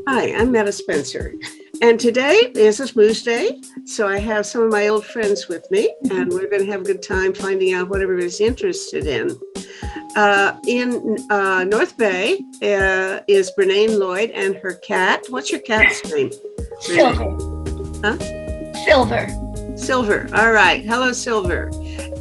Hi, I'm Meta Spencer, and today is a Smooze Day, so I have some of my old friends with me, and we're going to have a good time finding out what everybody's interested in. In North Bay is Brene Lloyd and her cat. What's your cat's name? Silver. Huh? Silver. Silver. All right. Hello, Silver.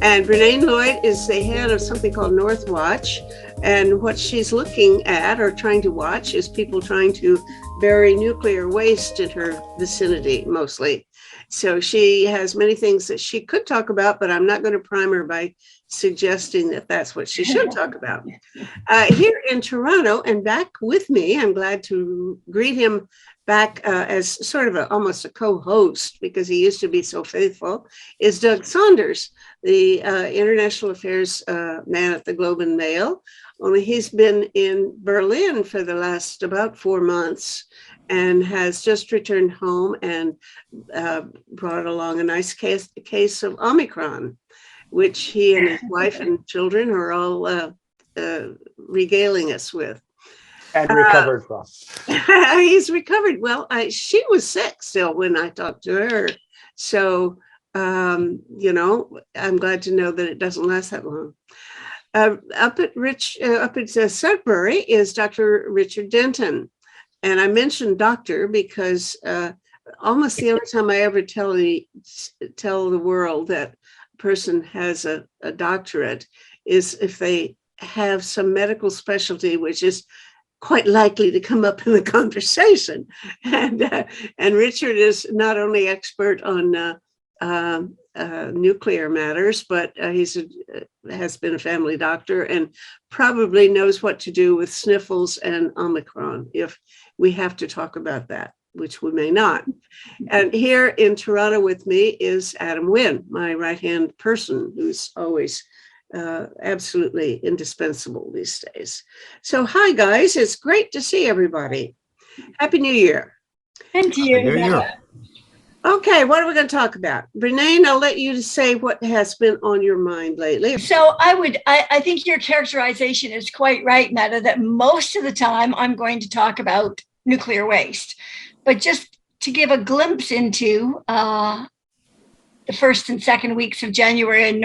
And Brene Lloyd is the head of something called North Watch. And what she's looking at or trying to watch is people trying to bury nuclear waste in her vicinity, mostly. So she has many things that she could talk about, but I'm not going to prime her by suggesting that that's what she should talk about. Here in Toronto and back with me, I'm glad to greet him back as sort of almost a co-host because he used to be so faithful, is Doug Saunders, the international affairs man at the Globe and Mail. Only he's been in Berlin for the last about 4 months and has just returned home and brought along a nice case of Omicron, which he and his wife and children are all regaling us with. And recovered from. He's recovered. Well, she was sick still when I talked to her. So, I'm glad to know that it doesn't last that long. Up at Sudbury is Dr. Richard Denton. And I mentioned doctor because almost the only time I ever tell the world that a person has a doctorate is if they have some medical specialty, which is quite likely to come up in the conversation. And Richard is not only expert on nuclear matters, but has been a family doctor and probably knows what to do with sniffles and Omicron if we have to talk about that, which we may not. And here in Toronto with me is Adam Wynn, my right-hand person, who's always absolutely indispensable these days. So hi, guys. It's great to see everybody. Happy New Year. And to you. New Year. Okay, what are we going to talk about? Brene, I'll let you say what has been on your mind lately. So I think your characterization is quite right, Meta, that most of the time I'm going to talk about nuclear waste. But just to give a glimpse into the first and second weeks of January in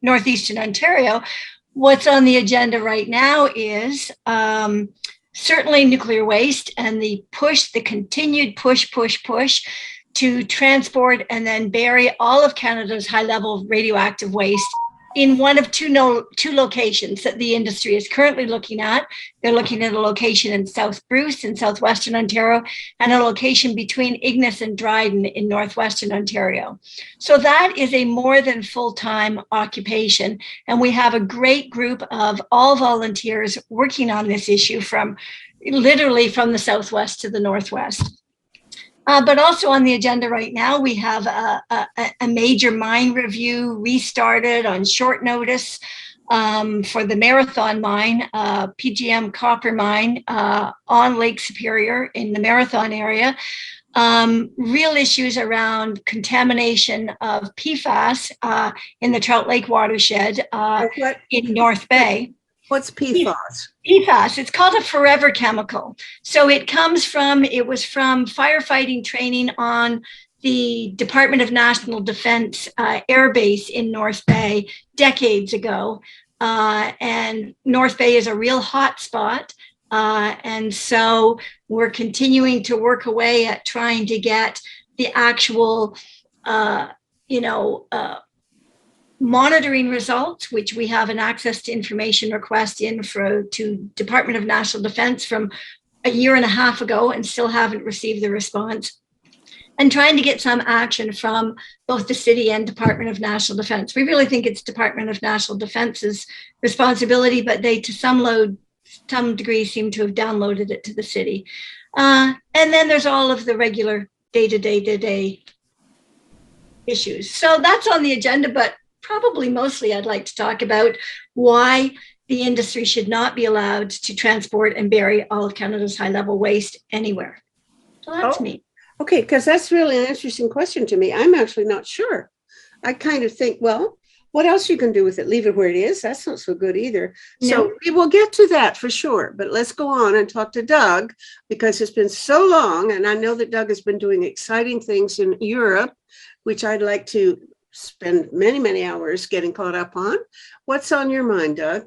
northeastern Ontario, what's on the agenda right now is certainly nuclear waste and the continued push to transport and then bury all of Canada's high-level radioactive waste in one of two locations that the industry is currently looking at. They're looking at a location in South Bruce in southwestern Ontario and a location between Ignis and Dryden in northwestern Ontario. So that is a more than full-time occupation. And we have a great group of all volunteers working on this issue from the southwest to the northwest. But also on the agenda right now, we have a major mine review restarted on short notice for the Marathon mine, PGM copper mine on Lake Superior in the Marathon area. Real issues around contamination of PFAS in the Trout Lake watershed in North Bay. What's PFAS? PFAS, it's called a forever chemical. So it was from firefighting training on the Department of National Defense Air Base in North Bay decades ago. And North Bay is a real hot spot. And so we're continuing to work away at trying to get the actual, monitoring results, which we have an access to information request to Department of National Defense from a year and a half ago and still haven't received the response, and trying to get some action from both the city and Department of National Defense. We really think it's Department of National Defense's responsibility, but they to some degree seem to have downloaded it to the city. And then there's all of the regular day-to-day issues. So that's on the agenda, but probably mostly I'd like to talk about why the industry should not be allowed to transport and bury all of Canada's high-level waste anywhere. So that's me. Okay, because that's really an interesting question to me. I'm actually not sure. I kind of think, well, what else you can do with it? Leave it where it is? That's not so good either. So No. we will get to that for sure. But let's go on and talk to Doug, because it's been so long. And I know that Doug has been doing exciting things in Europe, which I'd like to spend many, many hours getting caught up on. What's on your mind, Doug?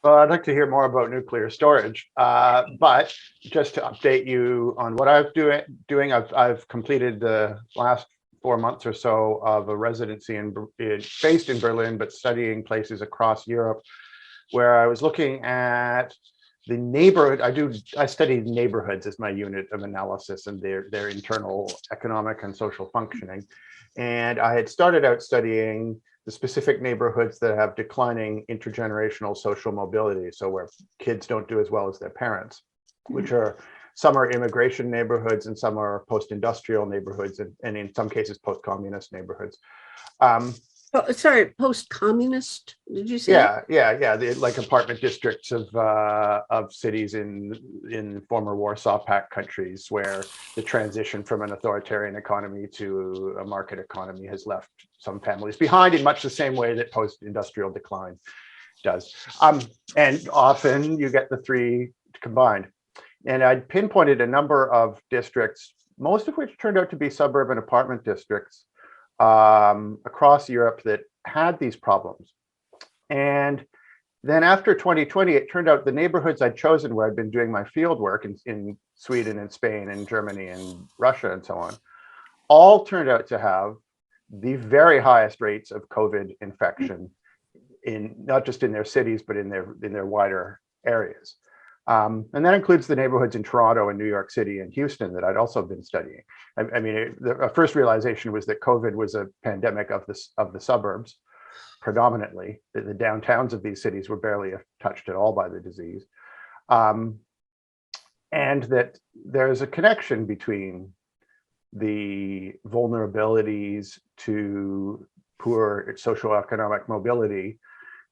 Well, I'd like to hear more about nuclear storage, but just to update you on what I'm doing, I've completed the last 4 months or so of a residency based in Berlin, but studying places across Europe, where I was looking at the neighborhood. I studied neighborhoods as my unit of analysis and their internal economic and social functioning. And I had started out studying the specific neighborhoods that have declining intergenerational social mobility, so where kids don't do as well as their parents, which are some are immigration neighborhoods and some are post-industrial neighborhoods, and in some cases post-communist neighborhoods. Oh, sorry, post-communist, did you say? Yeah. Like apartment districts of cities in former Warsaw Pact countries, where the transition from an authoritarian economy to a market economy has left some families behind, in much the same way that post-industrial decline does. And often you get the three combined. And I'd pinpointed a number of districts, most of which turned out to be suburban apartment districts, across Europe that had these problems. And then after 2020, it turned out the neighborhoods I'd chosen, where I'd been doing my field work in Sweden and Spain and Germany and Russia and so on, all turned out to have the very highest rates of COVID infection, in not just in their cities, but in their wider areas. And that includes the neighborhoods in Toronto and New York City and Houston that I'd also been studying. I mean, the first realization was that COVID was a pandemic of the suburbs, predominantly. The downtowns of these cities were barely touched at all by the disease. And that there's a connection between the vulnerabilities to poor socioeconomic mobility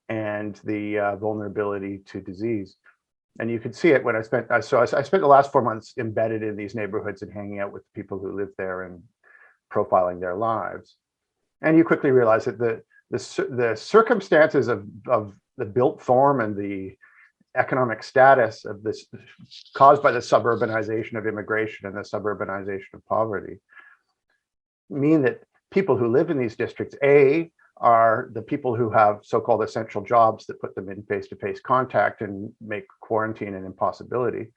and the vulnerability to disease. And you could see it when I spent the last 4 months embedded in these neighborhoods and hanging out with people who live there and profiling their lives. And you quickly realize that the circumstances of the built form and the economic status of this, caused by the suburbanization of immigration and the suburbanization of poverty, mean that people who live in these districts, are the people who have so-called essential jobs that put them in face-to-face contact and make quarantine an impossibility,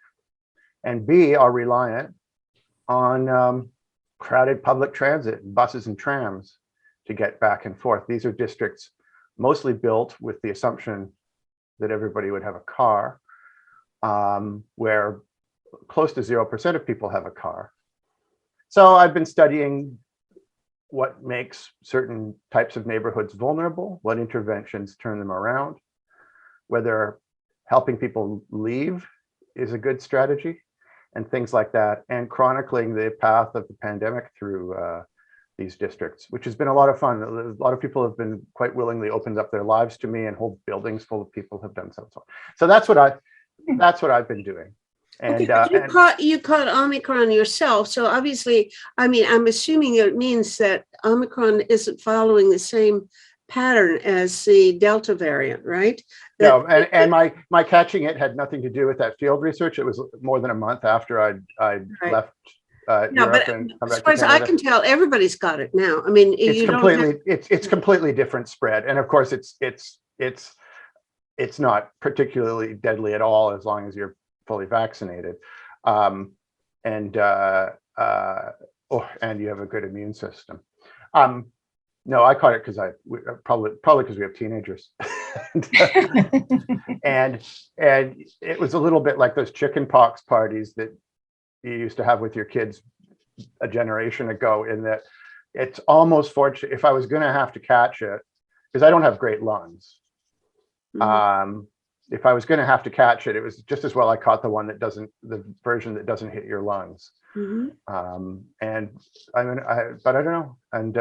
and B, are reliant on crowded public transit, buses and trams, to get back and forth. These are districts mostly built with the assumption that everybody would have a car, where close to 0% of people have a car. So I've been studying what makes certain types of neighborhoods vulnerable, what interventions turn them around, whether helping people leave is a good strategy, and things like that, and chronicling the path of the pandemic through these districts, which has been a lot of fun. A lot of people have been quite willingly opened up their lives to me, and whole buildings full of people have done so. So that's what I've been doing. And, okay, you caught Omicron yourself. So obviously, I mean, I'm assuming it means that Omicron isn't following the same pattern as the Delta variant, right? No, and my catching it had nothing to do with that field research. It was more than a month after I'd right. Left Europe and come back as far as I can tell, everybody's got it now. I mean, it's completely different spread, and of course, it's not particularly deadly at all as long as you're fully vaccinated, and you have a good immune system. No, I caught it because probably because we have teenagers, and it was a little bit like those chicken pox parties that you used to have with your kids a generation ago, in that it's almost fortunate, if I was going to have to catch it, because I don't have great lungs. Mm-hmm. If I was going to have to catch it, it was just as well I caught the version that doesn't hit your lungs. Mm-hmm. And I mean, but I don't know. And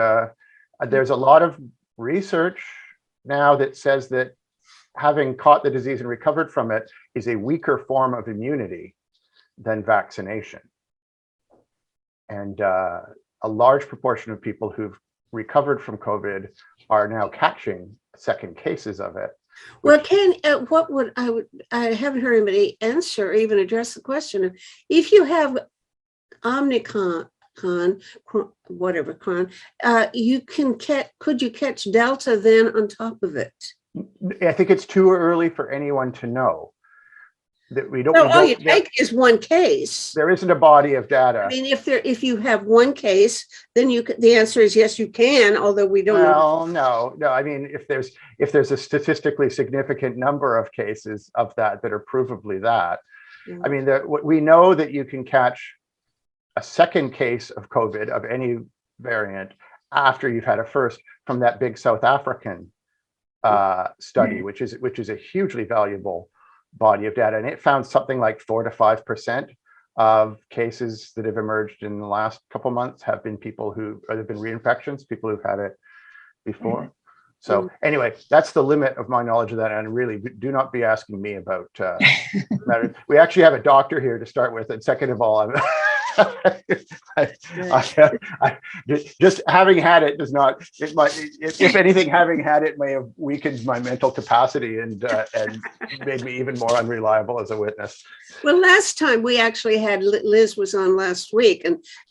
there's a lot of research now that says that having caught the disease and recovered from it is a weaker form of immunity than vaccination. And a large proportion of people who've recovered from COVID are now catching second cases of it. Well, Ken, what I haven't heard anybody answer or even address the question of if you have Omicron, whatever con, you can could you catch Delta then on top of it? I think it's too early for anyone to know. That we don't. So we all don't you take is one case. there isn't a body of data. I mean, if you have one case, then the answer is yes, you can. Although we don't know. Well, no. I mean, if there's a statistically significant number of cases of that are provably that, Yeah. I mean, we know that you can catch a second case of COVID of any variant after you've had a first from that big South African study, which is a hugely valuable body of data, and it found something like 4 to 5% of cases that have emerged in the last couple months have been people who have been reinfections, people who've had it before. So anyway, that's the limit of my knowledge of that, and really do not be asking me about matters. We actually have a doctor here to start with, and second of all, just having had it does not. If anything, having had it may have weakened my mental capacity and made me even more unreliable as a witness. Well, last time we actually had Liz was on last week,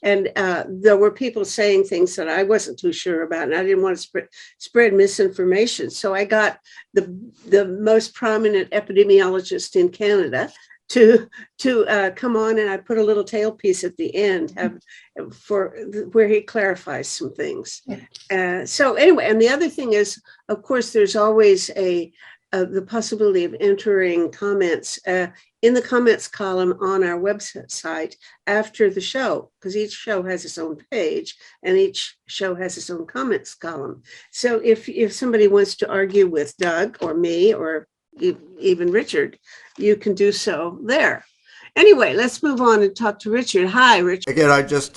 and there were people saying things that I wasn't too sure about, and I didn't want to spread misinformation. So I got the most prominent epidemiologist in Canada to come on, and I put a little tailpiece at the end for where he clarifies some things. So anyway, and the other thing is, of course, there's always the possibility of entering comments in the comments column on our website after the show, because each show has its own page and each show has its own comments column. So if somebody wants to argue with Doug or me or even Richard, you can do so there. Anyway, let's move on and talk to Richard. Hi, Richard. Again, I just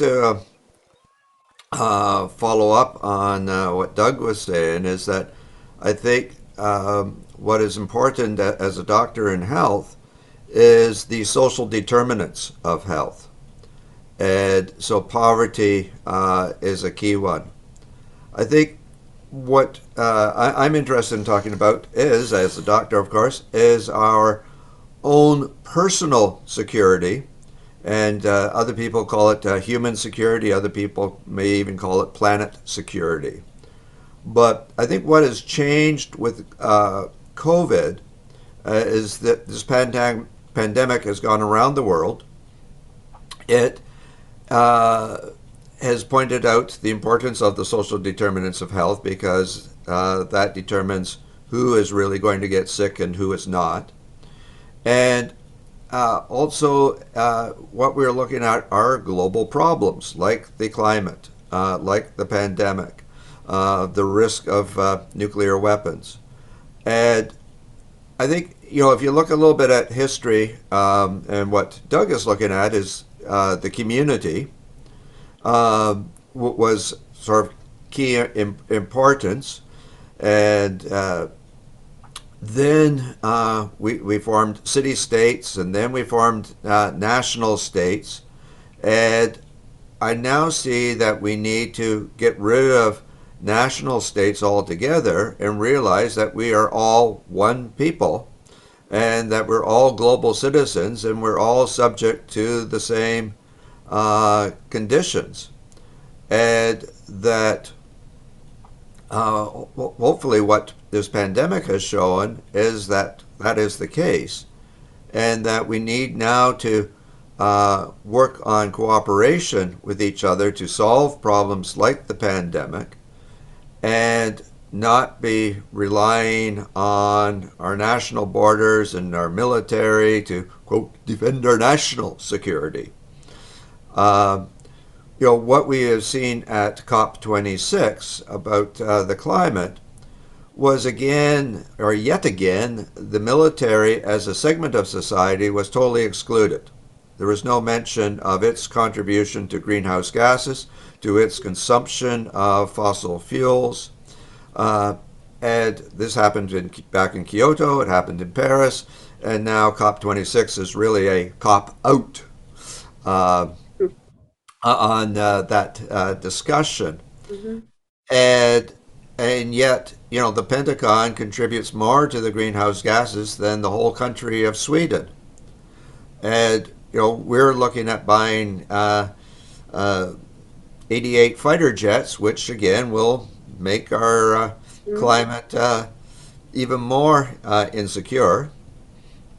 follow up on what Doug was saying is that I think what is important as a doctor in health is the social determinants of health. And so poverty is a key one. I think what I'm interested in talking about is, as a doctor, of course, is our own personal security. And other people call it human security. Other people may even call it planet security. But I think what has changed with COVID is that this pandemic has gone around the world. It has pointed out the importance of the social determinants of health because that determines who is really going to get sick and who is not. And also, what we're looking at are global problems like the climate, like the pandemic, the risk of nuclear weapons. And I think, if you look a little bit at history, and what Doug is looking at is the community was sort of key importance. And then we formed city-states, and then we formed national states. And I now see that we need to get rid of national states altogether and realize that we are all one people and that we're all global citizens and we're all subject to the same conditions. And that hopefully what this pandemic has shown is that that is the case, and that we need now to work on cooperation with each other to solve problems like the pandemic and not be relying on our national borders and our military to, quote, defend our national security. What we have seen at COP26 about the climate was yet again, the military as a segment of society was totally excluded. There was no mention of its contribution to greenhouse gases, to its consumption of fossil fuels. And this happened back in Kyoto, it happened in Paris, and now COP26 is really a cop out on that discussion. Mm-hmm. and and yet, the Pentagon contributes more to the greenhouse gases than the whole country of Sweden. And we're looking at buying uh, 88 fighter jets, which again will make our Mhm. climate even more insecure.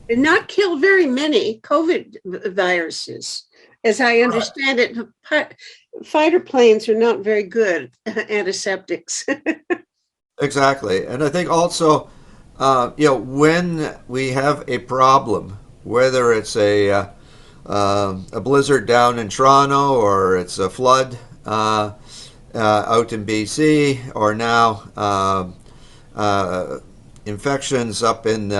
And not kill very many COVID viruses. As I understand it, fighter planes are not very good antiseptics. Exactly. And I think also, when we have a problem, whether it's a blizzard down in Toronto or it's a flood out in BC, or now uh, infections up in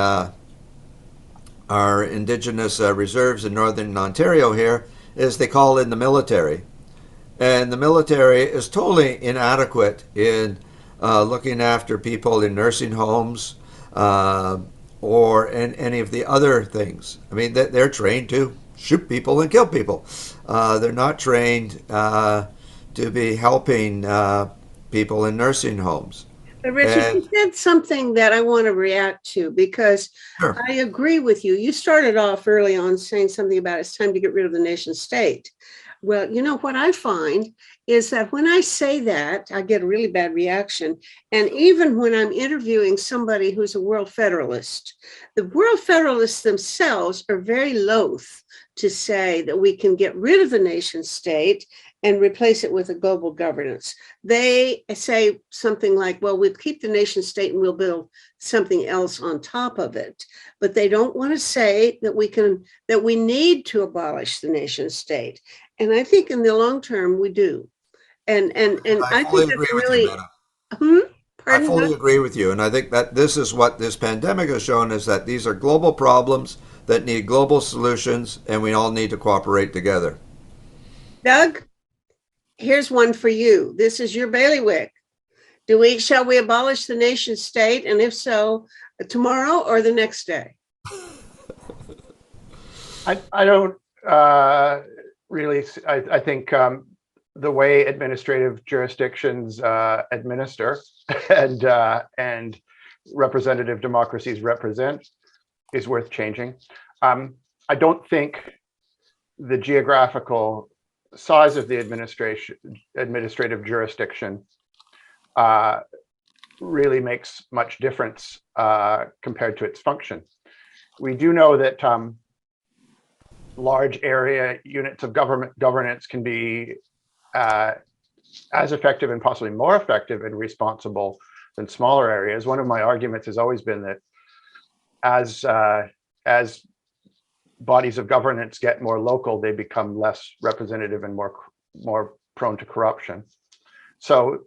our indigenous reserves in northern Ontario here, is they call in the military. And the military is totally inadequate in looking after people in nursing homes uh, or in any of the other things. I mean, they're trained to shoot people and kill people. They're not trained to be helping people in nursing homes. But Richard, And you said something that I want to react to because sure, I agree with you. You started off early on saying something about it's time to get rid of the nation state. Well, what I find is that when I say that, I get a really bad reaction. And even when I'm interviewing somebody who's a World Federalist, the World Federalists themselves are very loath to say that we can get rid of the nation state and replace it with a global governance. They say something like, well, we'll keep the nation state and we'll build something else on top of it. But they don't want to say that we need to abolish the nation state. And I think in the long term we do. And I I fully think that's agree with you, really, Meta. hmm? I Pardon? fully agree with you. And I think that this is what this pandemic has shown, is that these are global problems that need global solutions, and we all need to cooperate together. Doug, here's one for you. This is your bailiwick. Shall we abolish the nation state? And if so, tomorrow or the next day? I don't really. I think the way administrative jurisdictions administer and representative democracies represent is worth changing. I don't think the geographical size of the administrative jurisdiction really makes much difference compared to its function. We do know that large area units of governance can be as effective and possibly more effective and responsible than smaller areas. One of my arguments has always been that as bodies of governance get more local, they become less representative and more prone to corruption. So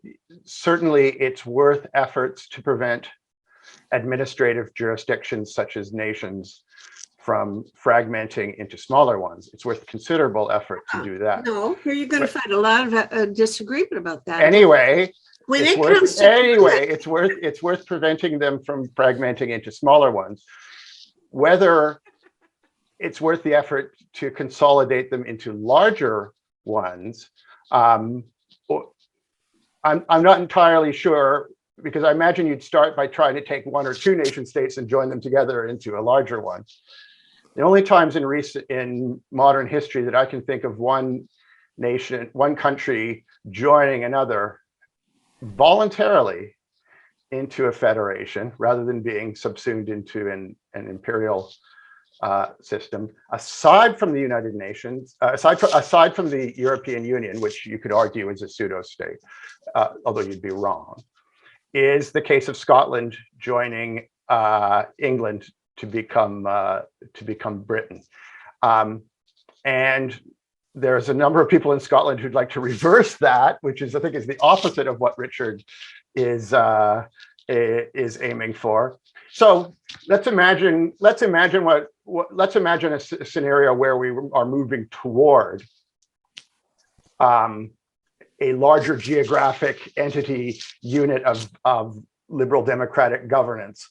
certainly it's worth efforts to prevent administrative jurisdictions such as nations from fragmenting into smaller ones. It's worth considerable effort to do that. No, here you're going to But find a lot of disagreement about that. anyway, When it's it worth comes to it's worth preventing them from fragmenting into smaller ones. Whether it's worth the effort to consolidate them into larger ones, I'm not entirely sure, because I imagine you'd start by trying to take one or two nation states and join them together into a larger one. The only times in modern history that I can think of one country joining another voluntarily into a federation rather than being subsumed into an imperial system, aside from the United Nations, aside from the European Union, which you could argue is a pseudo-state, although you'd be wrong, is the case of Scotland joining England to become Britain. And there's a number of people in Scotland who'd like to reverse that, which is, I think, is the opposite of what Richard is aiming for. So let's imagine a scenario where we are moving toward a larger geographic entity unit of liberal democratic governance.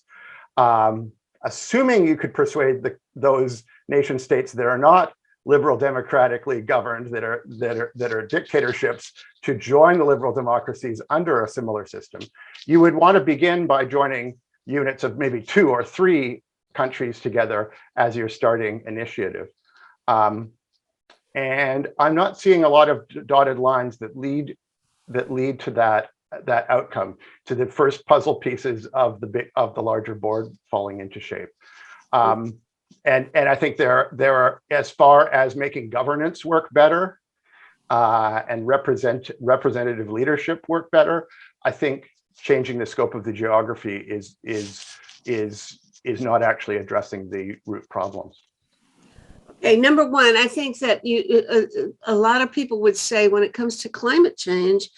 Assuming you could persuade those nation states that are not liberal democratically governed that are dictatorships to join the liberal democracies under a similar system, you would want to begin by joining units of maybe 2 or 3 countries together as your starting initiative. And I'm not seeing a lot of dotted lines that lead to that outcome, to the first puzzle pieces of the larger board falling into shape. And I think there are, as far as making governance work better and representative leadership work better, I think changing the scope of the geography is not actually addressing the root problems. Okay, number one, I think that a lot of people would say when it comes to climate change,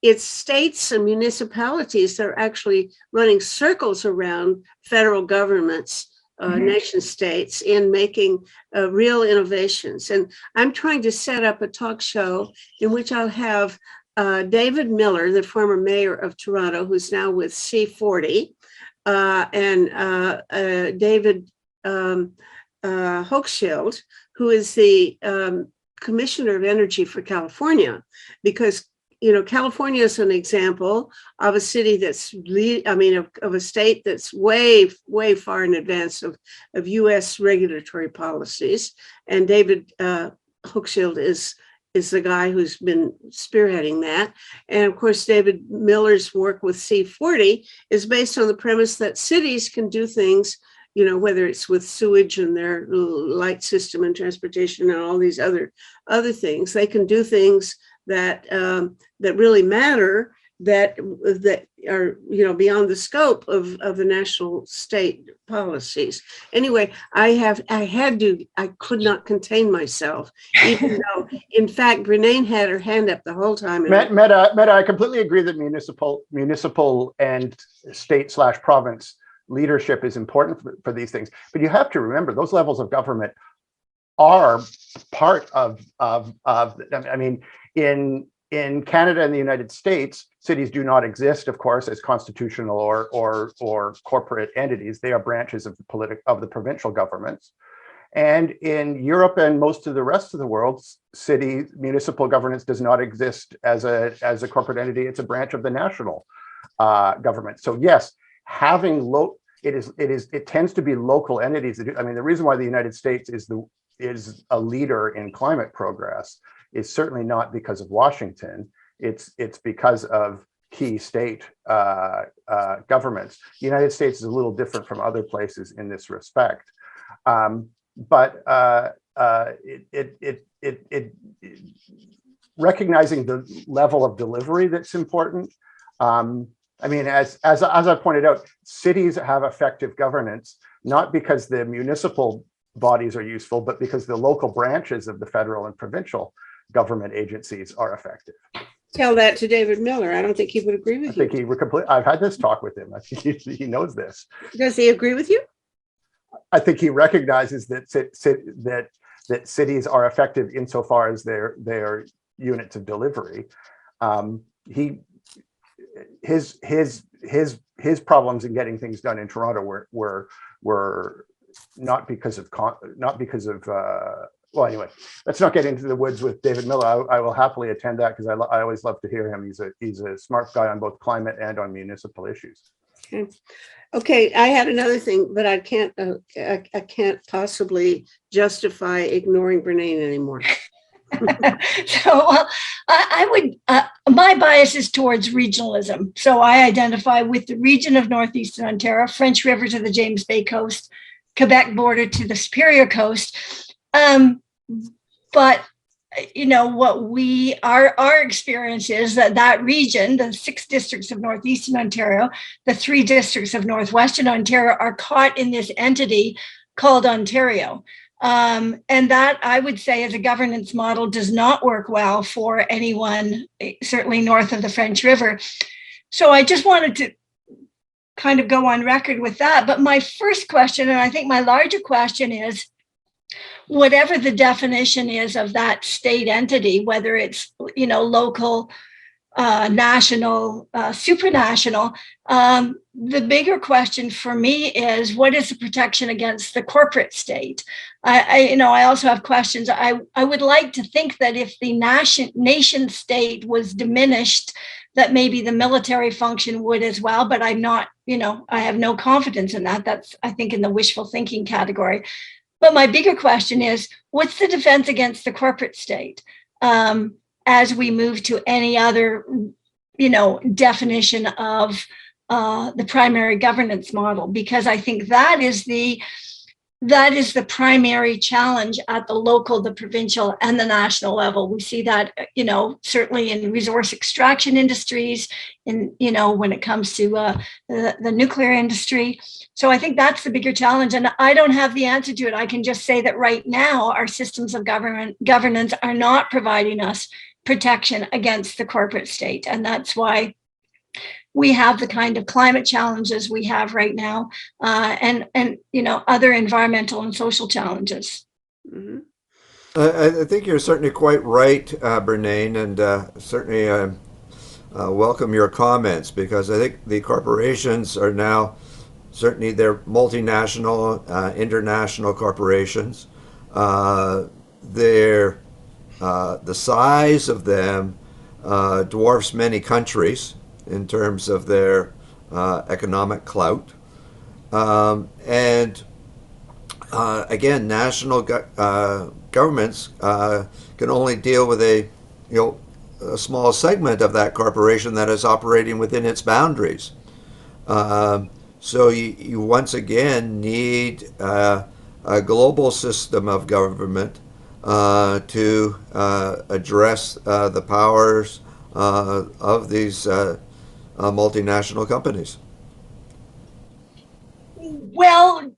it's states and municipalities that are actually running circles around federal governments, nation states, in making real innovations. And I'm trying to set up a talk show in which I'll have David Miller, the former mayor of Toronto, who's now with C40, and David Hochschild, who is the Commissioner of Energy for California, because California is an example of a city that's, of a state that's way far in advance of U.S. regulatory policies. And David Hochschild is the guy who's been spearheading that. And of course, David Miller's work with C40 is based on the premise that cities can do things, whether it's with sewage and their light system and transportation and all these other things, they can do things that really matter, that are beyond the scope of the national state policies. Anyway, I could not contain myself, even though in fact Brene had her hand up the whole time. Meta, I completely agree that municipal and state/province leadership is important for these things, but you have to remember those levels of government are part of in Canada and the United States, cities do not exist, of course, as constitutional or corporate entities. They are branches of the provincial governments. And in Europe and most of the rest of the world, municipal governance does not exist as a corporate entity. It's a branch of the national government. So yes, having it tends to be local entities. The reason why the United States is a leader in climate progress is certainly not because of Washington. It's because of key state governments. The United States is a little different from other places in this respect, but recognizing the level of delivery that's important. As I pointed out, cities have effective governance, not because the municipal bodies are useful, but because the local branches of the federal and provincial government agencies are effective. Tell that to David Miller. I don't think he would agree with you. I think I've had this talk with him. I think he knows this. Does he agree with you? I think he recognizes that cities are effective insofar as their units of delivery. His problems in getting things done in Toronto were not because of well, anyway, let's not get into the woods with David Miller. I will happily attend that because I always love to hear him. He's a smart guy on both climate and on municipal issues. Okay. I had another thing, but I can't possibly justify ignoring Brene anymore. So I would, my bias is towards regionalism. So I identify with the region of Northeastern Ontario, French River to the James Bay coast, Quebec border to the Superior Coast. But what our experience is that region, the 6 districts of Northeastern Ontario, the 3 districts of Northwestern Ontario are caught in this entity called Ontario. And that, I would say, as a governance model, does not work well for anyone, certainly north of the French River. So I just wanted to kind of go on record with that. But my first question, and I think my larger question, is whatever the definition is of that state entity, whether it's local national, supranational. The bigger question for me is, what is the protection against the corporate state? I also have questions. I would like to think that if the nation state was diminished, that maybe the military function would as well, but I'm not, I have no confidence in that. That's, I think, in the wishful thinking category. But my bigger question is, what's the defense against the corporate state? As we move to any other, definition of the primary governance model, because I think that is the primary challenge at the local, the provincial, and the national level. We see that, certainly in resource extraction industries, when it comes to the nuclear industry. So I think that's the bigger challenge. And I don't have the answer to it. I can just say that right now, our systems of governance are not providing us protection against the corporate state. And that's why we have the kind of climate challenges we have right now, and other environmental and social challenges. Mm-hmm. I think you're certainly quite right, Bernane, and certainly welcome your comments, because I think the corporations are now, certainly they're multinational, international corporations. The size of them dwarfs many countries in terms of their economic clout. And again, national governments can only deal with a small segment of that corporation that is operating within its boundaries. So you once again need a global system of government to address the powers of these multinational companies. Well,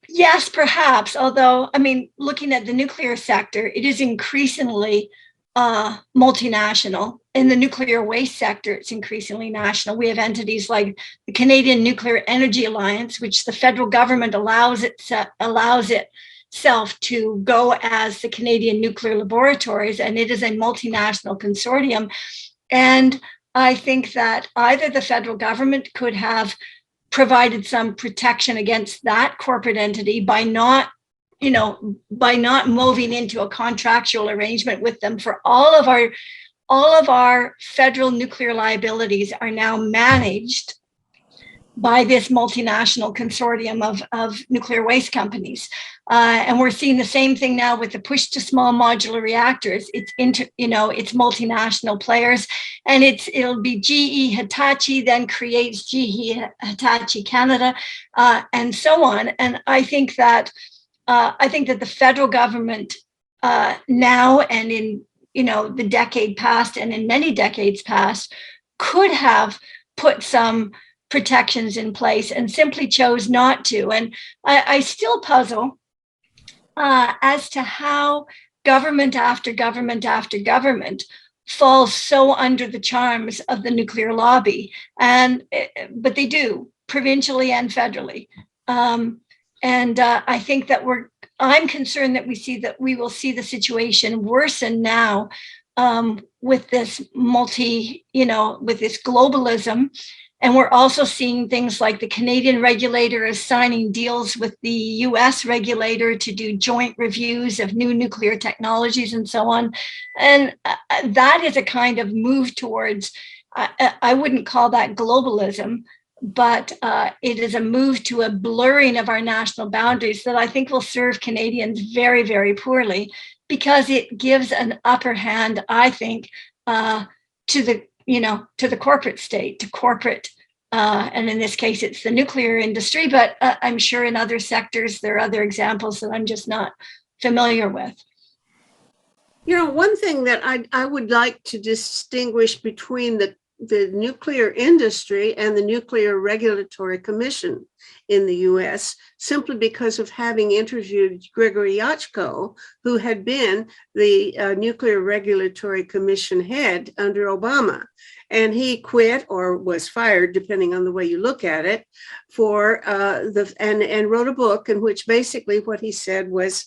yes, perhaps. Although, looking at the nuclear sector, it is increasingly multinational. In the nuclear waste sector, it's increasingly national. We have entities like the Canadian Nuclear Energy Alliance, which the federal government allows itself to go as the Canadian Nuclear Laboratories, and it is a multinational consortium. And I think that either the federal government could have provided some protection against that corporate entity by not moving into a contractual arrangement with them. For all of our federal nuclear liabilities are now managed by this multinational consortium of nuclear waste companies. And we're seeing the same thing now with the push to small modular reactors. It's it's multinational players, and it'll be GE Hitachi, then creates GE Hitachi Canada, and so on. And I think that the federal government now, and in the decade past, and in many decades past, could have put some protections in place and simply chose not to. And I still puzzle as to how government after government after government falls so under the charms of the nuclear lobby. But they do, provincially and federally. I think that I'm concerned that we will see the situation worsen now with this with this globalism. And we're also seeing things like the Canadian regulator is signing deals with the US regulator to do joint reviews of new nuclear technologies and so on. And that is a kind of move towards, I wouldn't call that globalism, but it is a move to a blurring of our national boundaries that I think will serve Canadians very, very poorly, because it gives an upper hand, I think, to the corporate state, to corporate, and in this case, it's the nuclear industry, but I'm sure in other sectors, there are other examples that I'm just not familiar with. One thing that I would like to distinguish between the nuclear industry and the Nuclear Regulatory Commission in the US, simply because of having interviewed Gregory Yachko, who had been the Nuclear Regulatory Commission head under Obama. And he quit or was fired, depending on the way you look at it, and wrote a book in which basically what he said was,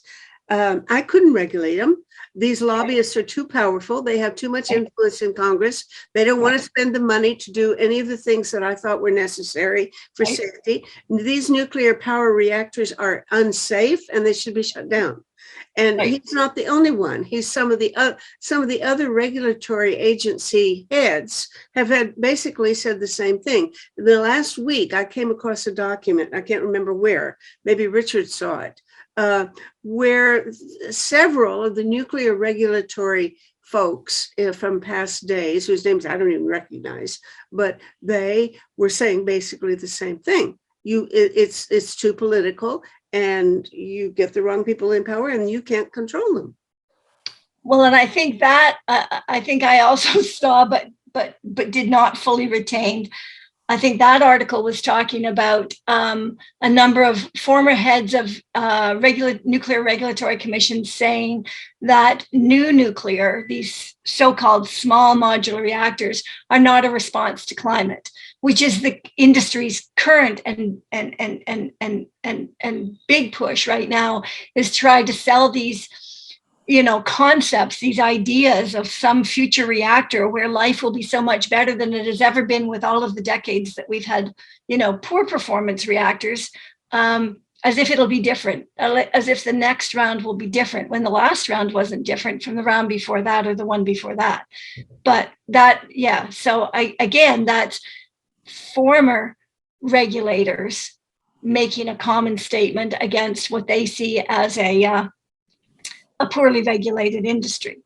I couldn't regulate them. These lobbyists are too powerful. They have too much influence in Congress. They don't want to spend the money to do any of the things that I thought were necessary for safety. These nuclear power reactors are unsafe and they should be shut down. And he's not the only one. He's some of the other regulatory agency heads have had basically said the same thing. The last week, I came across a document. I can't remember where. Maybe Richard saw it, where several of the nuclear regulatory folks from past days, whose names I don't even recognize, but they were saying basically the same thing. It's too political, and you get the wrong people in power, and you can't control them. Well, and I think that I think I also saw, but did not fully retain. I think that article was talking about a number of former heads of nuclear regulatory commissions saying that new nuclear, these so-called small modular reactors, are not a response to climate, which is the industry's current and big push right now, is try to sell these concepts, these ideas of some future reactor where life will be so much better than it has ever been with all of the decades that we've had, poor performance reactors, as if it'll be different, as if the next round will be different when the last round wasn't different from the round before that or the one before that. But so that's former regulators making a common statement against what they see as a poorly regulated industry.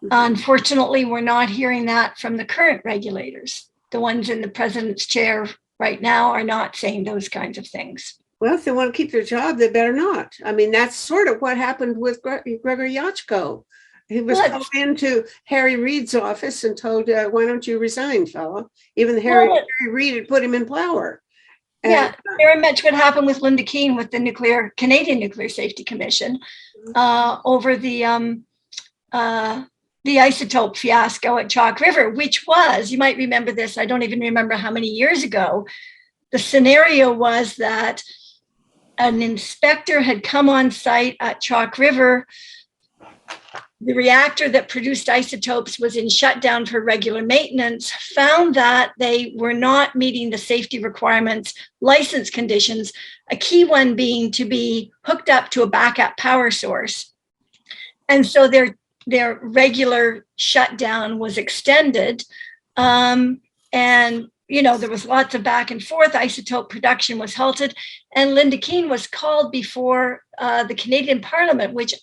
Unfortunately, we're not hearing that from the current regulators. The ones in the president's chair right now are not saying those kinds of things. Well, if they want to keep their job, they better not. I mean, that's sort of what happened with Gregory Yachko. He was called into Harry Reid's office and told, why don't you resign, fella? Even Harry Reid had put him in power. And, very much what happened with Linda Keane with the Canadian Nuclear Safety Commission over the isotope fiasco at Chalk River, which was, you might remember this, I don't even remember how many years ago, the scenario was that an inspector had come on site at Chalk River. The reactor that produced isotopes was in shutdown for regular maintenance, found that they were not meeting the safety requirements, license conditions, a key one being to be hooked up to a backup power source. And so their regular shutdown was extended. And, there was lots of back and forth. Isotope production was halted. And Linda Keane was called before the Canadian Parliament, which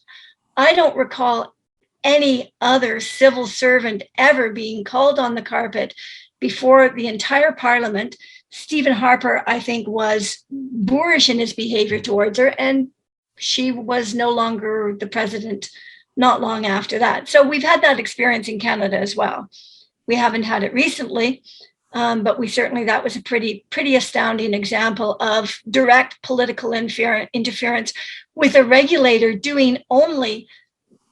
I don't recall any other civil servant ever being called on the carpet before the entire Parliament. Stephen Harper, I think, was boorish in his behavior towards her, and she was no longer the president not long after that. So we've had that experience in Canada as well. We haven't had it recently, but that was a pretty astounding example of direct political interference with a regulator doing only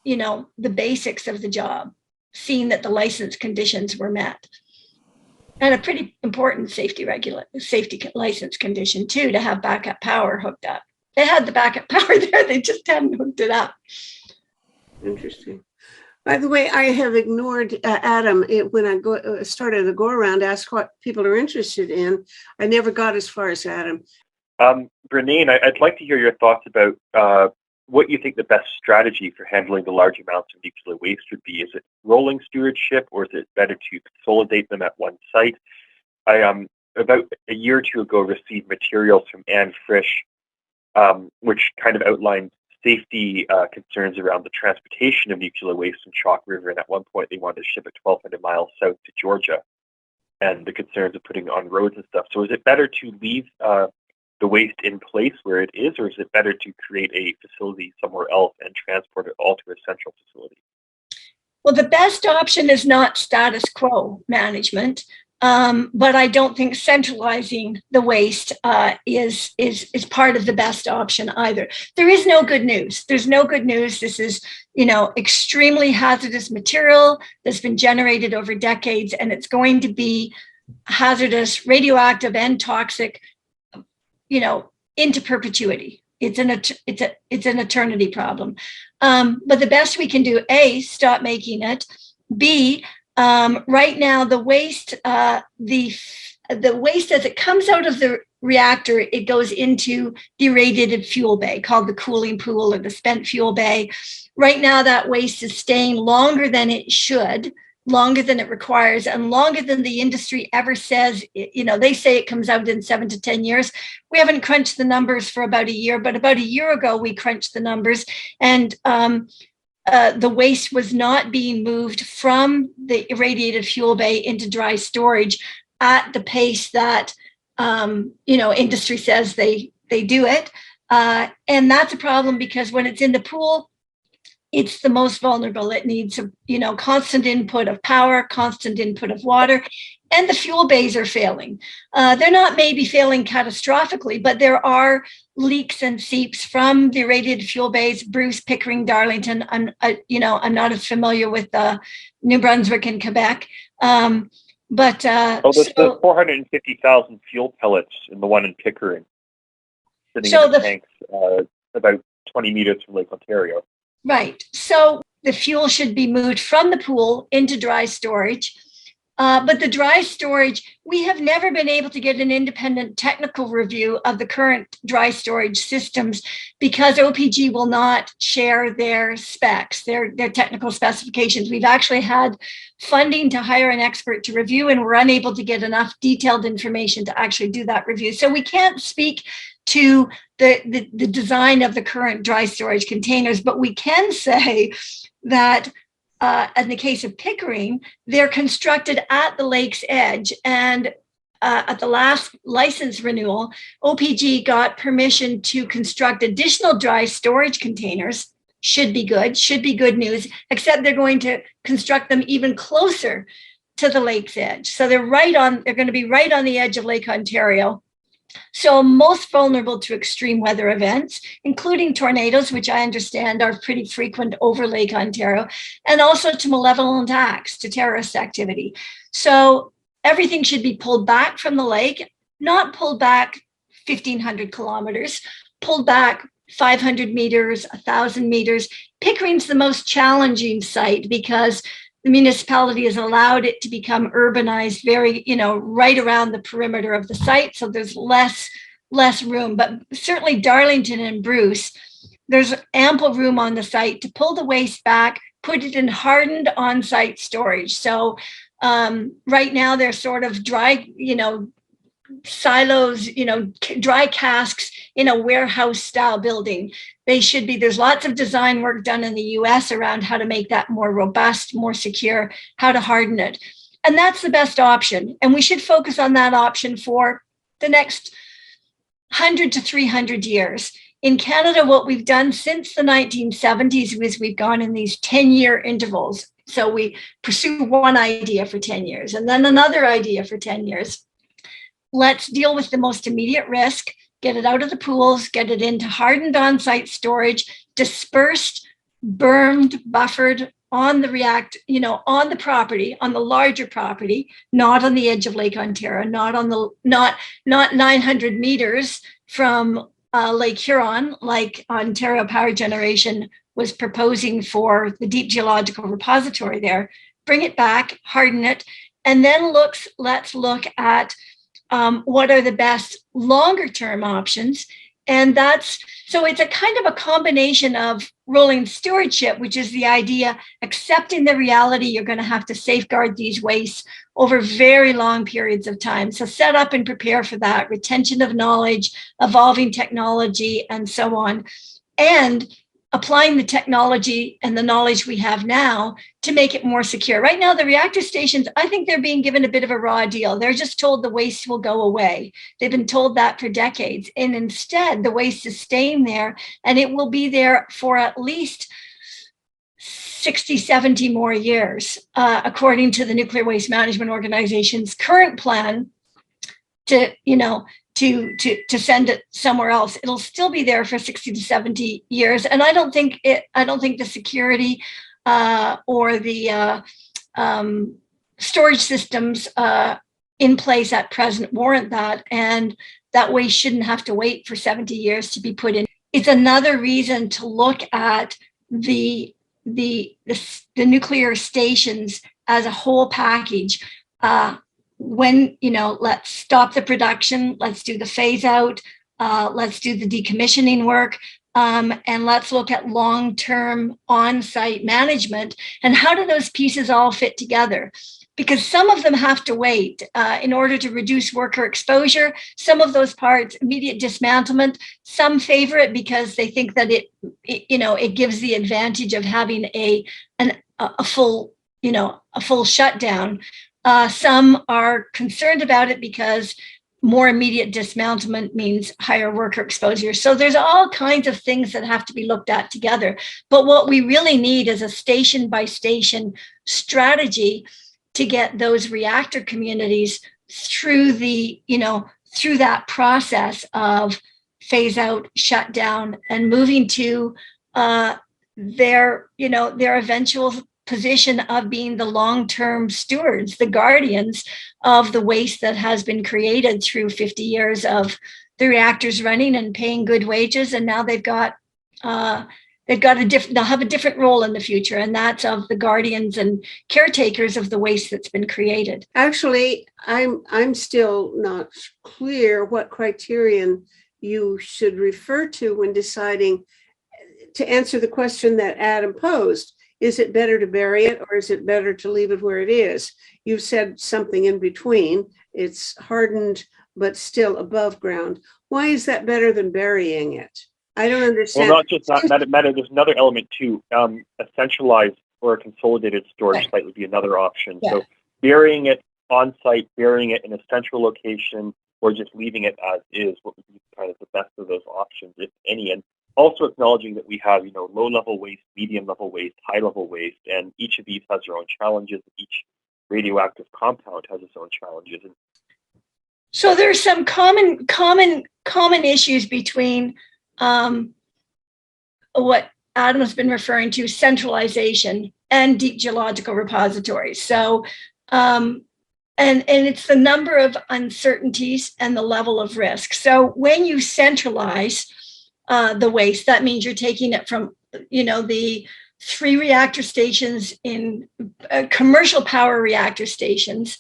the basics of the job, seeing that the license conditions were met. And a pretty important safety license condition too, to have backup power hooked up. They had the backup power there, they just hadn't hooked it up. Interesting. By the way, I have ignored Adam when I started the go around, ask what people are interested in. I never got as far as Adam. Breneen, I'd like to hear your thoughts about what you think the best strategy for handling the large amounts of nuclear waste would be. Is it rolling stewardship, or is it better to consolidate them at one site? I about a year or two ago received materials from Anne Frisch, which kind of outlined safety concerns around the transportation of nuclear waste in Chalk River, and at one point they wanted to ship it 1,200 miles south to Georgia, and the concerns of putting it on roads and stuff. So is it better to leave the waste in place where it is, or is it better to create a facility somewhere else and transport it all to a central facility? Well, the best option is not status quo management, but I don't think centralizing the waste is part of the best option either. There is no good news. There's no good news. This is, extremely hazardous material that's been generated over decades, and it's going to be hazardous, radioactive, and toxic into perpetuity. it's an eternity problem. But the best we can do, A, stop making it. B, right now the waste, the waste as it comes out of the reactor, it goes into the irradiated fuel bay called the cooling pool or the spent fuel bay. Right now, that waste is staying longer than it should, longer than it requires, and longer than the industry ever says. They say it comes out in 7 to 10 years. We haven't crunched the numbers for about a year, but about a year ago, we crunched the numbers, and the waste was not being moved from the irradiated fuel bay into dry storage at the pace that industry says they do it, and that's a problem because when it's in the pool, it's the most vulnerable. It needs constant input of power, constant input of water, and the fuel bays are failing. They're not maybe failing catastrophically, but there are leaks and seeps from the irradiated fuel bays. Bruce, Pickering, Darlington. I'm not as familiar with New Brunswick and Quebec. There's the 450,000 fuel pellets in the one in Pickering, sitting in the tanks about 20 meters from Lake Ontario. Right. So the fuel should be moved from the pool into dry storage. But the dry storage, we have never been able to get an independent technical review of the current dry storage systems because OPG will not share their specs, their technical specifications. We've actually had funding to hire an expert to review, and we're unable to get enough detailed information to actually do that review. So we can't speak to the design of the current dry storage containers, but we can say that in the case of Pickering, they're constructed at the lake's edge. And at the last license renewal, OPG got permission to construct additional dry storage containers. Should be good news, except they're going to construct them even closer to the lake's edge. So they're going to be right on the edge of Lake Ontario. So most vulnerable to extreme weather events, including tornadoes, which I understand are pretty frequent over Lake Ontario, and also to malevolent acts, to terrorist activity. So everything should be pulled back from the lake, not pulled back 1,500 kilometers, pulled back 500 meters, 1,000 meters. Pickering's the most challenging site because the municipality has allowed it to become urbanized very, right around the perimeter of the site. So there's less room, but certainly Darlington and Bruce, there's ample room on the site to pull the waste back, put it in hardened on-site storage. So right now they're sort of dry, silos, dry casks in a warehouse style building. There's lots of design work done in the US around how to make that more robust, more secure, how to harden it. And that's the best option. And we should focus on that option for the next 100 to 300 years. In Canada, what we've done since the 1970s is we've gone in these 10-year intervals. So we pursue one idea for 10 years and then another idea for 10 years. Let's deal with the most immediate risk, get it out of the pools, get it into hardened on-site storage, dispersed, bermed, buffered on the on the property, on the larger property, not on the edge of Lake Ontario, not 900 meters from Lake Huron, like Ontario Power Generation was proposing for the Deep Geological Repository there. Bring it back, harden it, and then let's look at what are the best longer term options. And so it's a kind of a combination of rolling stewardship, which is the idea, accepting the reality you're going to have to safeguard these wastes over very long periods of time. So set up and prepare for that, retention of knowledge, evolving technology, and so on. And applying the technology and the knowledge we have now to make it more secure. Right now, the reactor stations, I think they're being given a bit of a raw deal. They're just told the waste will go away. They've been told that for decades. And instead, the waste is staying there, and it will be there for at least 60, 70 more years, according to the Nuclear Waste Management Organization's current plan to send it somewhere else. It'll still be there for 60 to 70 years. And I don't think the security or the storage systems in place at present warrant that. And that waste shouldn't have to wait for 70 years to be put in. it's another reason to look at the nuclear stations as a whole package. When, let's stop the production, let's do the phase out, let's do the decommissioning work, and let's look at long-term on-site management and how do those pieces all fit together? Because some of them have to wait in order to reduce worker exposure. Some of those parts, immediate dismantlement, some favor it because they think that it gives the advantage of having a full shutdown. Some are concerned about it because more immediate dismantlement means higher worker exposure. So there's all kinds of things that have to be looked at together. But what we really need is a station by station strategy to get those reactor communities through through that process of phase out, shut down, and moving to their eventual position of being the long-term stewards, the guardians of the waste that has been created through 50 years of the reactors running and paying good wages. And now they'll have a different role in the future, and that's of the guardians and caretakers of the waste that's been created. Actually, I'm still not clear what criterion you should refer to when deciding to answer the question that Adam posed. Is it better to bury it or is it better to leave it where it is? You've said something in between. It's hardened, but still above ground. Why is that better than burying it? I don't understand. Well, not just that, Meta, there's another element too. A centralized or a consolidated storage site would be another option. Yeah. So burying it on site, burying it in a central location, or just leaving it as is, what would be kind of the best of those options, if any. And also acknowledging that we have, low-level waste, medium-level waste, high-level waste, and each of these has their own challenges. Each radioactive compound has its own challenges. So there's some common issues between what Adam has been referring to, centralization, and deep geological repositories. So, and it's the number of uncertainties and the level of risk. So when you centralize the waste, that means you're taking it from, the 3 reactor stations in commercial power reactor stations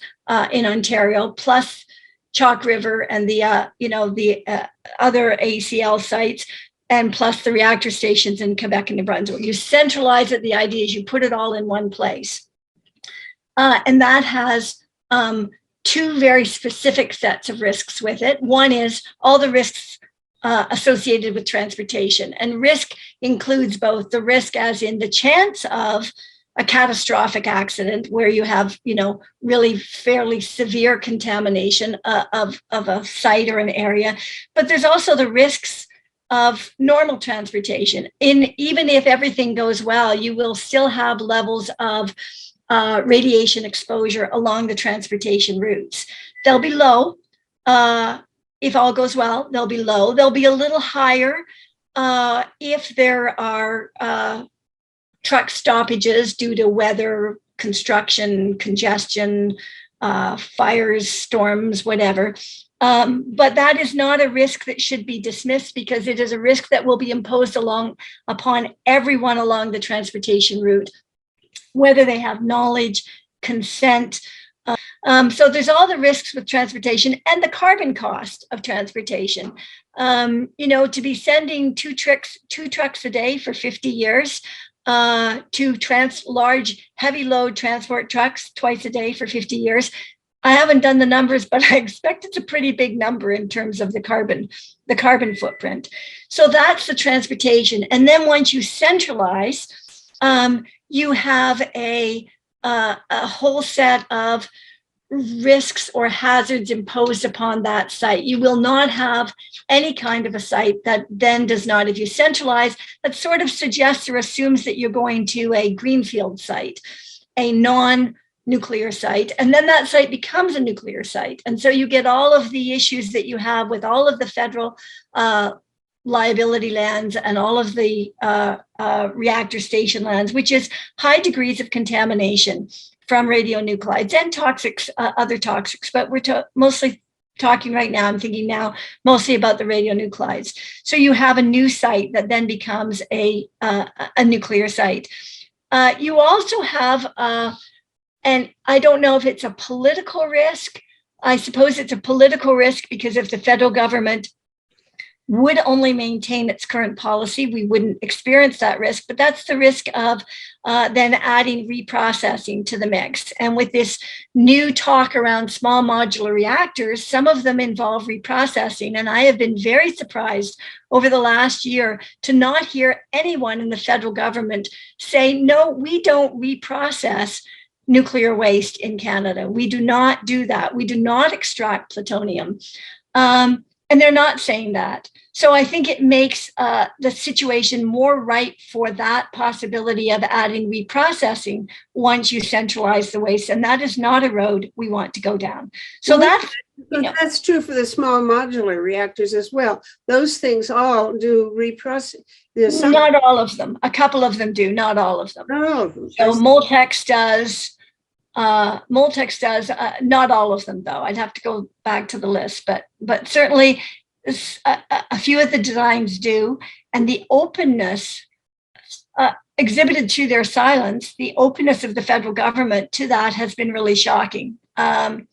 in Ontario, plus Chalk River and the other ACL sites, and plus the reactor stations in Quebec and New Brunswick. You centralize it. The idea is you put it all in one place. And that has 2 very specific sets of risks with it. One is all the risks associated with transportation. And risk includes both the risk as in the chance of a catastrophic accident where you have, really fairly severe contamination of a site or an area. But there's also the risks of normal transportation. Even if everything goes well, you will still have levels of radiation exposure along the transportation routes. They'll be low. If all goes well, they'll be low. They'll be a little higher if there are truck stoppages due to weather, construction, congestion, fires, storms, whatever. But that is not a risk that should be dismissed because it is a risk that will be imposed upon everyone along the transportation route, whether they have knowledge, consent. So there's all the risks with transportation and the carbon cost of transportation. To be sending two trucks a day for 50 years, 2 large heavy load transport trucks twice a day for 50 years. I haven't done the numbers, but I expect it's a pretty big number in terms of the carbon footprint. So that's the transportation. And then once you centralize, you have a whole set of risks or hazards imposed upon that site. You will not have any kind of a site that then does not, if you centralize, that sort of suggests or assumes that you're going to a greenfield site, a non-nuclear site, and then that site becomes a nuclear site. And so you get all of the issues that you have with all of the federal liability lands and all of the reactor station lands, which is high degrees of contamination from radionuclides and toxics, other toxics, but we're mostly talking right now, I'm thinking now mostly about the radionuclides. So you have a new site that then becomes a nuclear site. You also have, and I don't know if it's a political risk. I suppose it's a political risk because if the federal government would only maintain its current policy, we wouldn't experience that risk. But that's the risk of then adding reprocessing to the mix. And with this new talk around small modular reactors, some of them involve reprocessing. And I have been very surprised over the last year to not hear anyone in the federal government say, no, we don't reprocess nuclear waste in Canada. We do not do that. We do not extract plutonium. And they're not saying that. So I think it makes the situation more ripe for that possibility of adding reprocessing once you centralize the waste. And that is not a road we want to go down. So that's true for the small modular reactors as well. Those things all do reprocess. Not all of them. A couple of them do, not all of them. Oh, so Moltex does. Not all of them, though. I'd have to go back to the list, but certainly a few of the designs do. And the openness exhibited through their silence, the openness of the federal government to that has been really shocking. Well,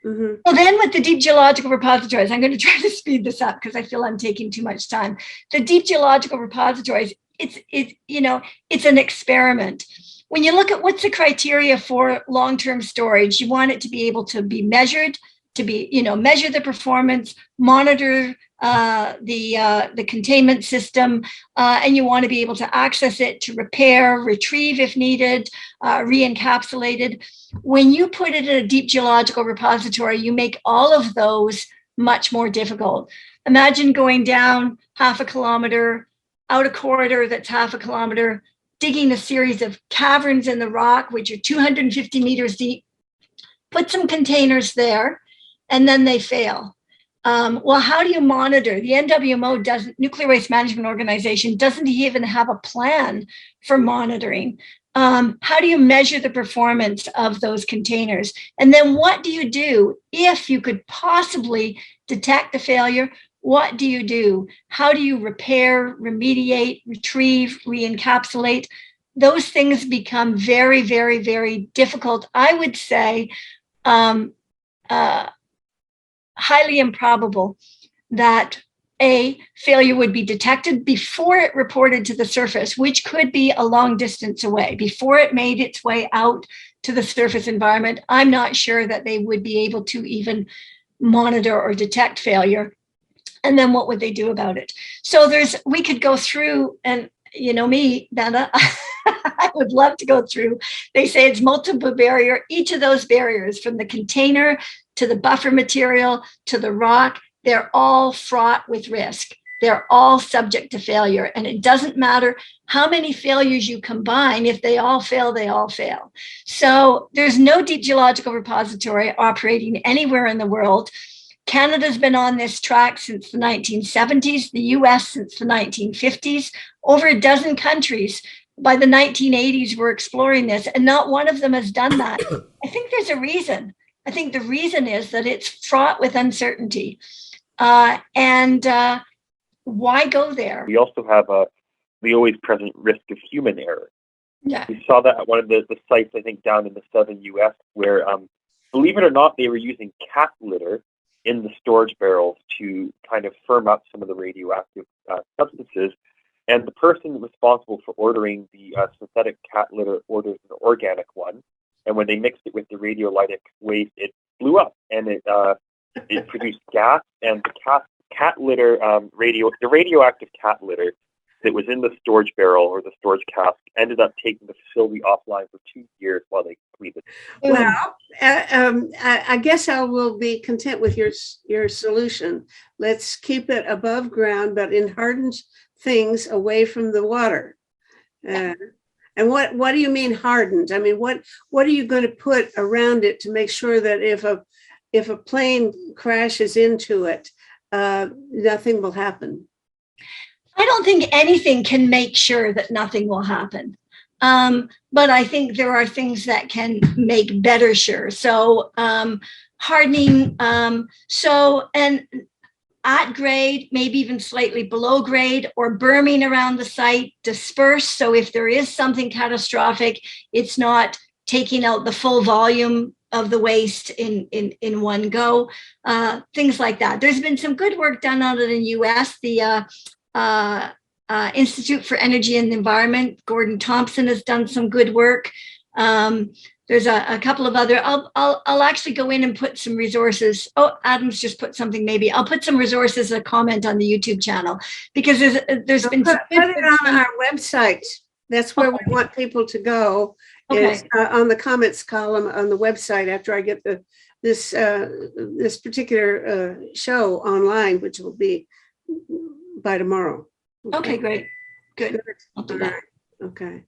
then with the deep geological repositories, I'm going to try to speed this up because I feel I'm taking too much time. The deep geological repositories, it's an experiment. When you look at what's the criteria for long-term storage, you want it to be able to be measured, to be, measure the performance, monitor the containment system, and you want to be able to access it to repair, retrieve if needed, re-encapsulated. When you put it in a deep geological repository, you make all of those much more difficult. Imagine going down half a kilometer, out a corridor that's half a kilometer, digging a series of caverns in the rock, which are 250 meters deep, put some containers there, and then they fail. Well, how do you monitor? The NWMO Nuclear Waste Management Organization doesn't even have a plan for monitoring. How do you measure the performance of those containers? And then what do you do if you could possibly detect the failure? What do you do? How do you repair, remediate, retrieve, re-encapsulate? Those things become very, very, very difficult. I would say highly improbable that a failure would be detected before it reported to the surface, which could be a long distance away. Before it made its way out to the surface environment, I'm not sure that they would be able to even monitor or detect failure. And then what would they do about it? So we could go through, and me, Bella, I would love to go through. They say it's multiple barrier. Each of those barriers, from the container to the buffer material to the rock, they're all fraught with risk. They're all subject to failure. And it doesn't matter how many failures you combine. If they all fail, they all fail. So there's no deep geological repository operating anywhere in the world. Canada's been on this track since the 1970s, the US since the 1950s. Over a dozen countries by the 1980s were exploring this, and not one of them has done that. I think there's a reason. I think the reason is that it's fraught with uncertainty. And why go there? We also have the always present risk of human error. Yeah. We saw that at one of the sites, I think, down in the southern US, where, believe it or not, they were using cat litter in the storage barrels to kind of firm up some of the radioactive substances. And the person responsible for ordering the synthetic cat litter orders an organic one. And when they mixed it with the radiolytic waste, it blew up and it produced gas. And the cat litter, the radioactive cat litter that was in the storage barrel or the storage cask ended up taking the facility offline for 2 years while they completed. Well, I guess I will be content with your solution. Let's keep it above ground, but in hardened things away from the water. And what do you mean hardened? I mean, what are you going to put around it to make sure that if a plane crashes into it, nothing will happen? I don't think anything can make sure that nothing will happen. But I think there are things that can make better sure. So hardening, and at grade, maybe even slightly below grade, or berming around the site, disperse. So if there is something catastrophic, it's not taking out the full volume of the waste in one go. Things like that. There's been some good work done on it in the US. The Institute for Energy and the Environment, Gordon Thompson has done some good work. There's a couple of other. I'll actually go in and put some resources. Oh, Adam's just put something. Maybe I'll put some resources, a comment on the YouTube channel, because there's been put it on our website. That's where we want people to go. Okay. Is on the comments column on the website after I get this particular show online, which will be by tomorrow. Okay, great, good. I'll do that. Right. Okay.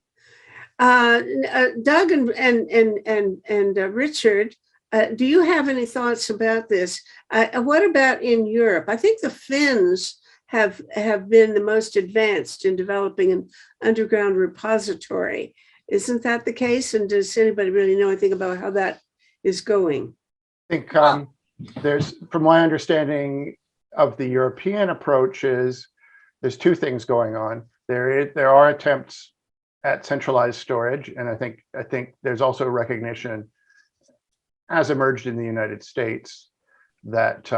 Doug and Richard, do you have any thoughts about this? What about in Europe? I think the Finns have been the most advanced in developing an underground repository. Isn't that the case? And does anybody really know anything about how that is going? I think there's, from my understanding of the European approach, there's two things going on. There are attempts at centralized storage, and I think there's also recognition, as emerged in the United States, that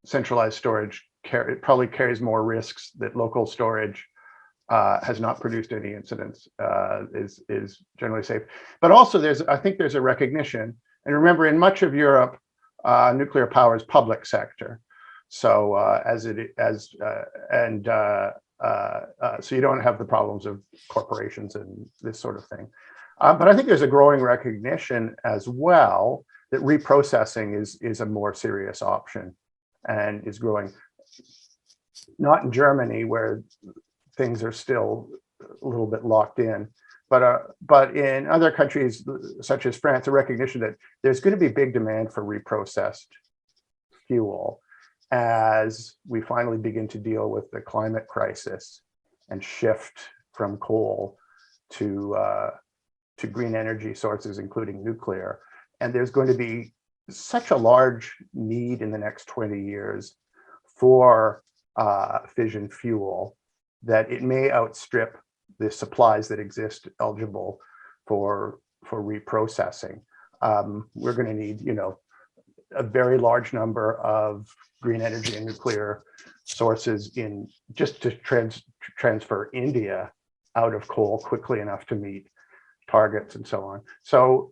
centralized storage probably carries more risks, that local storage has not produced any incidents, is generally safe. But also I think there's a recognition, and remember, in much of Europe, nuclear power is public sector. So so you don't have the problems of corporations and this sort of thing. But I think there's a growing recognition as well that reprocessing is a more serious option, and is growing. Not in Germany, where things are still a little bit locked in, but in other countries such as France, a recognition that there's going to be big demand for reprocessed fuel as we finally begin to deal with the climate crisis and shift from coal to green energy sources, including nuclear. And there's going to be such a large need in the next 20 years for fission fuel that it may outstrip the supplies that exist eligible for reprocessing. We're going to need, a very large number of green energy and nuclear sources just to transfer India out of coal quickly enough to meet targets and so on. So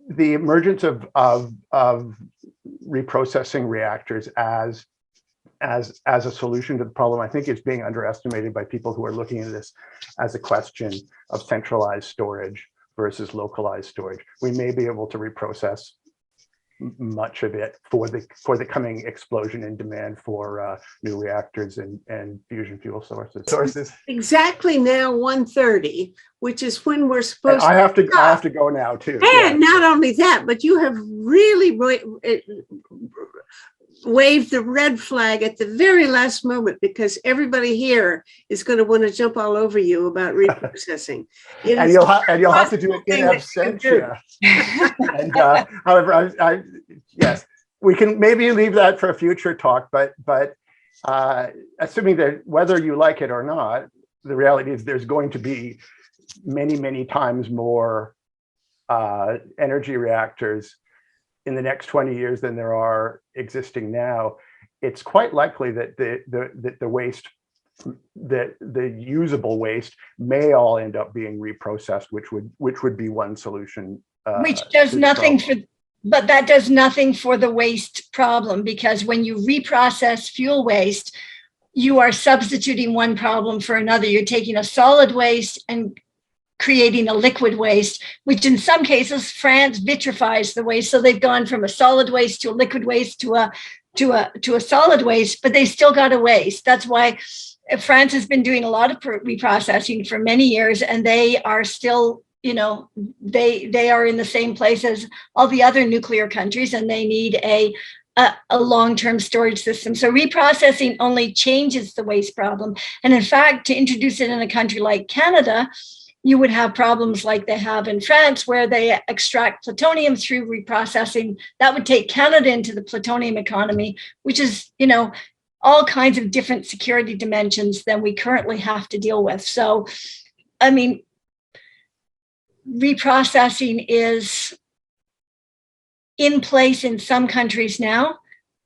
the emergence of reprocessing reactors as a solution to the problem, I think, is being underestimated by people who are looking at this as a question of centralized storage versus localized storage. We may be able to reprocess much of it for the coming explosion in demand for new reactors and fusion fuel sources. Exactly now 1:30, which is when we're supposed I have to go now too. And not only that, but you have really waved the red flag at the very last moment, because everybody here is going to want to jump all over you about reprocessing. And you'll have to do it in absentia. And however, yes, we can maybe leave that for a future talk. But assuming that whether you like it or not, the reality is there's going to be many times more energy reactors in the next 20 years than there are existing now. It's quite likely that the waste, that the usable waste, may all end up being reprocessed, which would be one solution. Which does nothing but that does nothing for the waste problem, because when you reprocess fuel waste, you are substituting one problem for another. You're taking a solid waste and creating a liquid waste, which in some cases France vitrifies the waste. So they've gone from a solid waste to a liquid waste to a solid waste, but they still got a waste. That's why France has been doing a lot of reprocessing for many years, and they are still, they are in the same place as all the other nuclear countries, and they need a long-term storage system. So reprocessing only changes the waste problem. And in fact, to introduce it in a country like Canada, you would have problems like they have in France, where they extract plutonium through reprocessing. That would take Canada into the plutonium economy, which is, all kinds of different security dimensions than we currently have to deal with. So, I mean, reprocessing is in place in some countries now,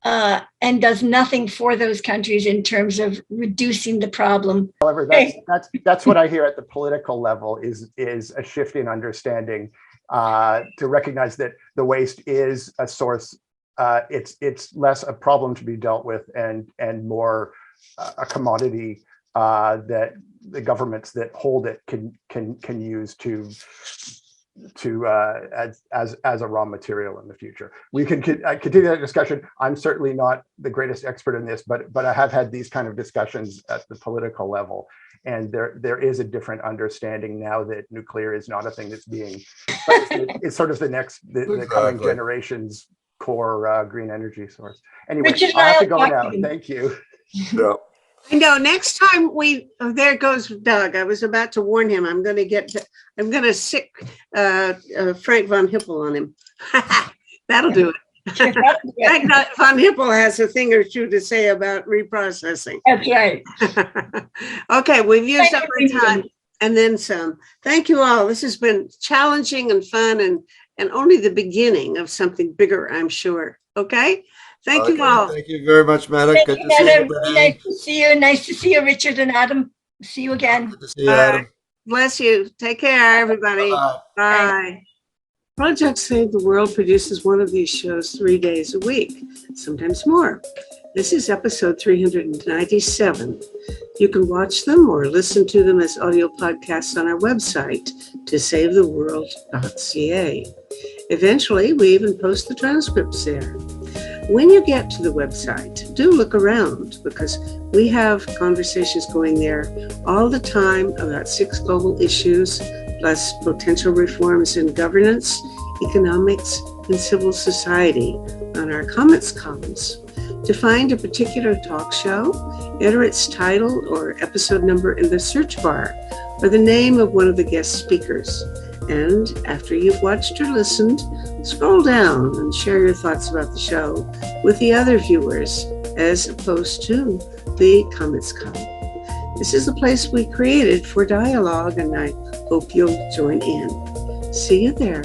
and does nothing for those countries in terms of reducing the problem. However, that's what I hear at the political level is a shift in understanding, to recognize that the waste is a source. It's less a problem to be dealt with and more a commodity that the governments that hold it can use as a raw material in the future. We can continue that discussion. I'm certainly not the greatest expert in this, but I have had these kind of discussions at the political level, and there is a different understanding now that nuclear is not a thing that's being. It's sort of the coming generation's core green energy source. Anyway, Richard, I have to go now. Thank you. Yeah. I know. Next time there goes Doug. I was about to warn him. I'm going to sick Frank von Hippel on him. That'll do it. Frank von Hippel has a thing or two to say about reprocessing. That's right. Okay, we've used up our time and then some. Thank you all. This has been challenging and fun and only the beginning of something bigger, I'm sure. Okay? Thank you all. Thank you very much, Meta. Good to see you. Nice to see you. Nice to see you, Richard and Adam. See you again. Good to see you, Adam. Bless you. Take care, everybody. Bye. Project Save the World produces one of these shows 3 days a week, sometimes more. This is episode 397. You can watch them or listen to them as audio podcasts on our website, tosavetheworld.ca. Eventually, we even post the transcripts there. When you get to the website, do look around because we have conversations going there all the time about 6 global issues, plus potential reforms in governance, economics, and civil society on our comments columns. To find a particular talk show, enter its title or episode number in the search bar or the name of one of the guest speakers. And after you've watched or listened, scroll down and share your thoughts about the show with the other viewers as opposed to the comments column. This is a place we created for dialogue, and I hope you'll join in. See you there.